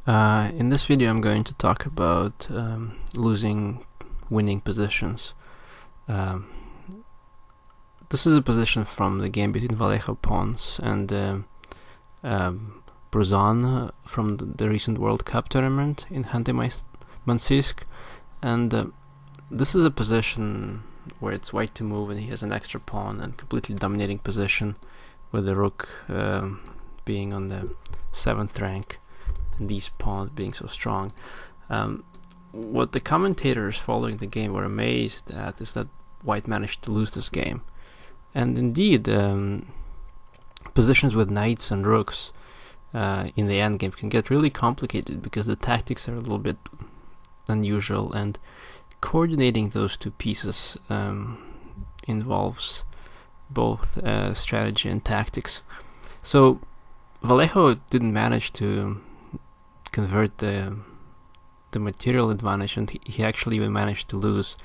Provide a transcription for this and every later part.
In this video I'm going to talk about losing winning positions. Um, this is a position from the game between Vallejo, Pons and Bruzon from the recent World Cup tournament in Mansisk, and this is a position where it's white to move and he has an extra pawn and completely dominating position with the rook being on the 7th rank and these pawns being so strong. What the commentators following the game were amazed at is that white managed to lose this game. And indeed, positions with knights and rooks in the endgame can get really complicated because the tactics are a little bit unusual, and coordinating those two pieces involves both strategy and tactics. So Vallejo didn't manage to convert the material advantage, and he actually even managed to lose.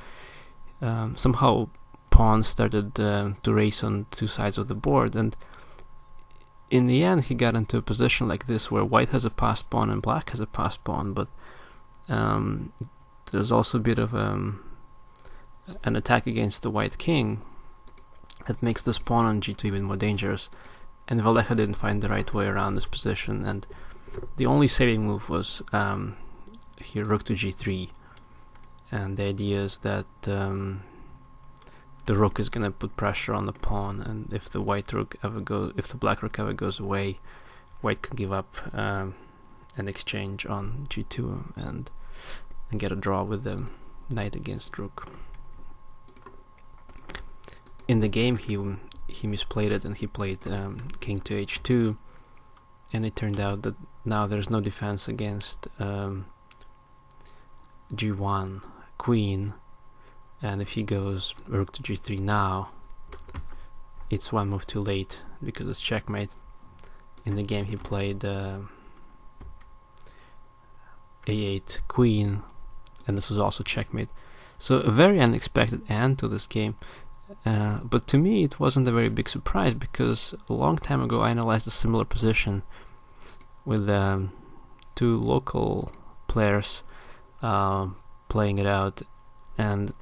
Somehow pawns started to race on two sides of the board, and in the end he got into a position like this where white has a passed pawn and black has a passed pawn, but there's also a bit of an attack against the white king that makes this pawn on g2 even more dangerous, and Vallejo didn't find the right way around this position, and the only saving move was here rook to g3, and the idea is that the rook is gonna put pressure on the pawn, and if the black rook ever goes away, white can give up an exchange on g2 and get a draw with the knight against rook. In the game he misplayed it and he played king to h2, and it turned out that now there's no defense against g1 queen, and if he goes rook to g3 now, it's one move too late because it's checkmate. In the game he played a8 queen, and this was also checkmate. So a very unexpected end to this game, but to me it wasn't a very big surprise because a long time ago I analyzed a similar position with two local players playing it out, and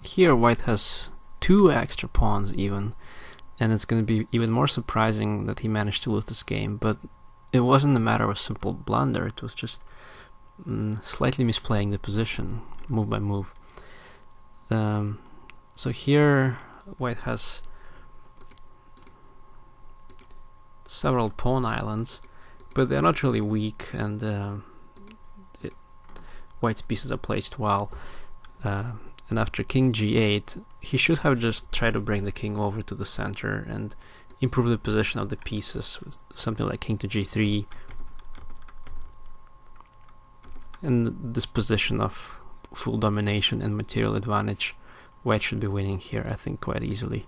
here white has two extra pawns even, and it's going to be even more surprising that he managed to lose this game. But it wasn't a matter of a simple blunder, it was just slightly misplaying the position move by move. So here white has several pawn islands, but they're not really weak, and white's pieces are placed well. And after king g8, he should have just tried to bring the king over to the center and improve the position of the pieces with something like king to g3. And this position of full domination and material advantage, white should be winning here, I think, quite easily.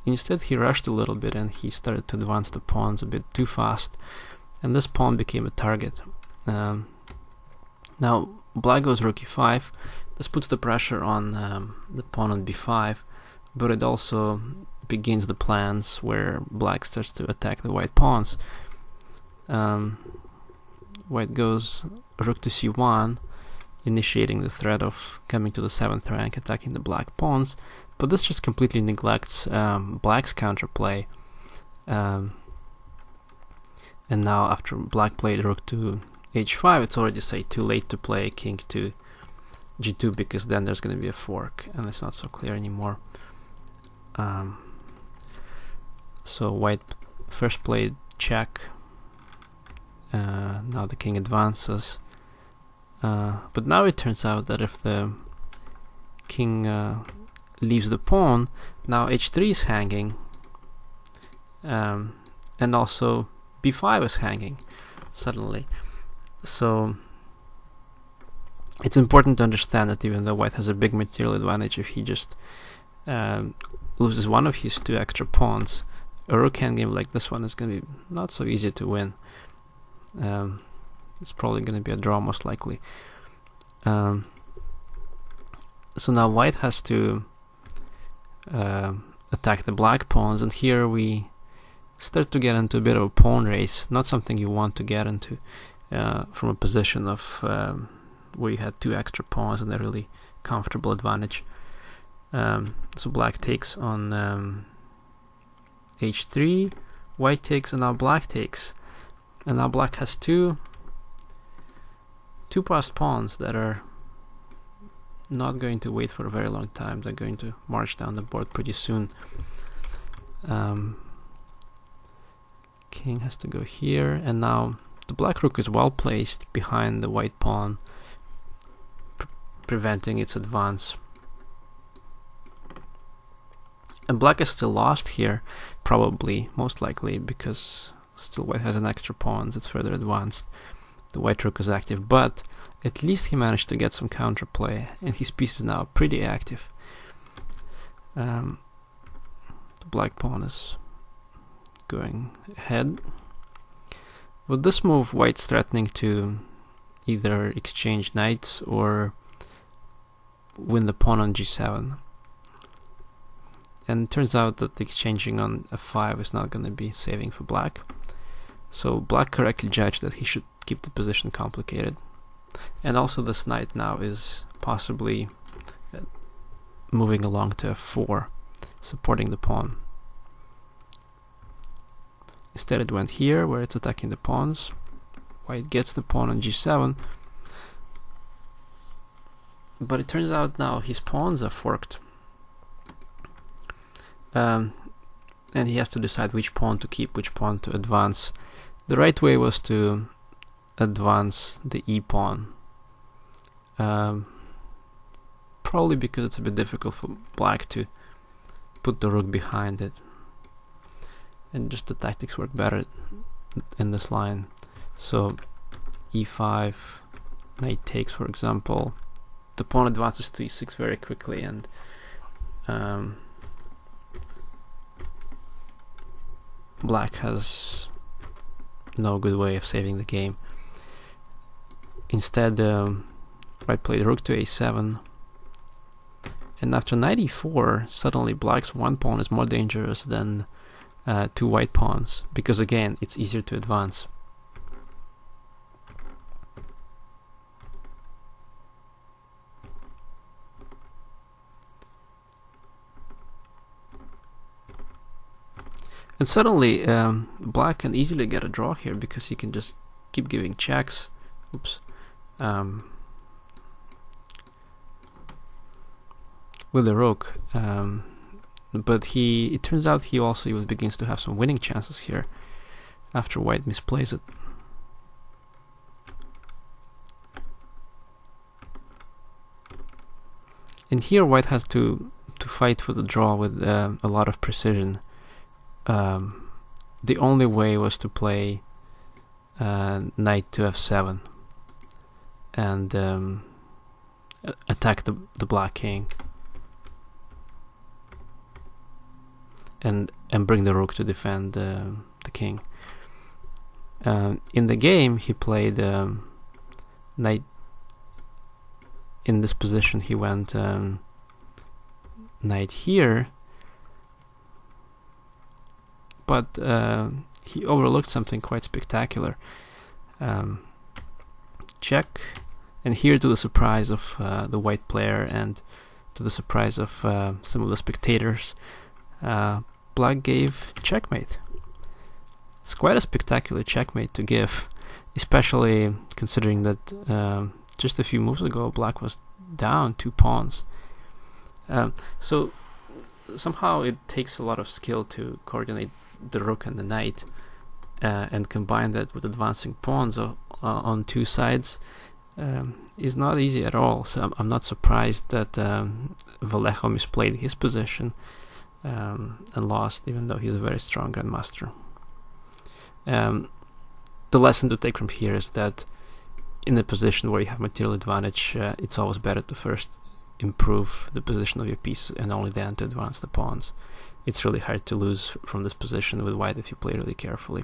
Instead he rushed a little bit and he started to advance the pawns a bit too fast, and this pawn became a target. Now black goes rook e5. This puts the pressure on the pawn on b5, but it also begins the plans where black starts to attack the white pawns. White goes rook to c1, initiating the threat of coming to the 7th rank, attacking the black pawns, but this just completely neglects black's counterplay. And now after black played rook to h5, it's already, say, too late to play king to g2 because then there's going to be a fork and it's not so clear anymore. So white first played check, now the king advances, but now it turns out that if the king leaves the pawn, now h3 is hanging, and also b5 is hanging suddenly. So it's important to understand that even though white has a big material advantage, if he just loses one of his two extra pawns, a rook endgame like this one is going to be not so easy to win. It's probably going to be a draw most likely. So now white has to attack the black pawns, and here we start to get into a bit of a pawn race, not something you want to get into from a position of where you had 2 extra pawns and a really comfortable advantage. So black takes on h3, white takes, and now black takes. And now black has two passed pawns that are not going to wait for a very long time. They're going to march down the board pretty soon. King has to go here, and now the black rook is well placed behind the white pawn, preventing its advance. And black is still lost here, probably, most likely, because still white has an extra pawn, it's further advanced. The white rook is active, but at least he managed to get some counterplay, and his piece is now pretty active. The black pawn is going ahead. With this move, white's threatening to either exchange knights or win the pawn on g7. And it turns out that exchanging on f5 is not going to be saving for black. So black correctly judged that he should keep the position complicated. And also this knight now is possibly moving along to f4, supporting the pawn. Instead it went here, where it's attacking the pawns. White gets the pawn on g7. But it turns out now his pawns are forked. And he has to decide which pawn to keep, which pawn to advance. The right way was to advance the e pawn. Probably because it's a bit difficult for black to put the rook behind it. And just the tactics work better in this line. So e5, knight takes, for example. The pawn advances to e6 very quickly, and black has no good way of saving the game. Instead, white played rook to a7, and after knight e4, suddenly black's one pawn is more dangerous than 2 white pawns, because again, it's easier to advance. And suddenly, black can easily get a draw here because he can just keep giving checks. Oops. With the rook. But it turns out he also even begins to have some winning chances here after white misplays it. And here white has to fight for the draw with a lot of precision. The only way was to play knight to f7 and attack the black king and bring the rook to defend the king. In the game, he played knight. In this position, he went knight here. But he overlooked something quite spectacular. Check, and here, to the surprise of the white player and to the surprise of some of the spectators, black gave checkmate. It's quite a spectacular checkmate to give, especially considering that just a few moves ago black was down 2 pawns. So somehow it takes a lot of skill to coordinate the rook and the knight and combine that with advancing pawns on 2 sides is not easy at all. So I'm not surprised that Vallejo misplayed his position and lost, even though he's a very strong grandmaster. The lesson to take from here is that in a position where you have material advantage, it's always better to first improve the position of your pieces and only then to advance the pawns. It's really hard to lose from this position with white if you play really carefully.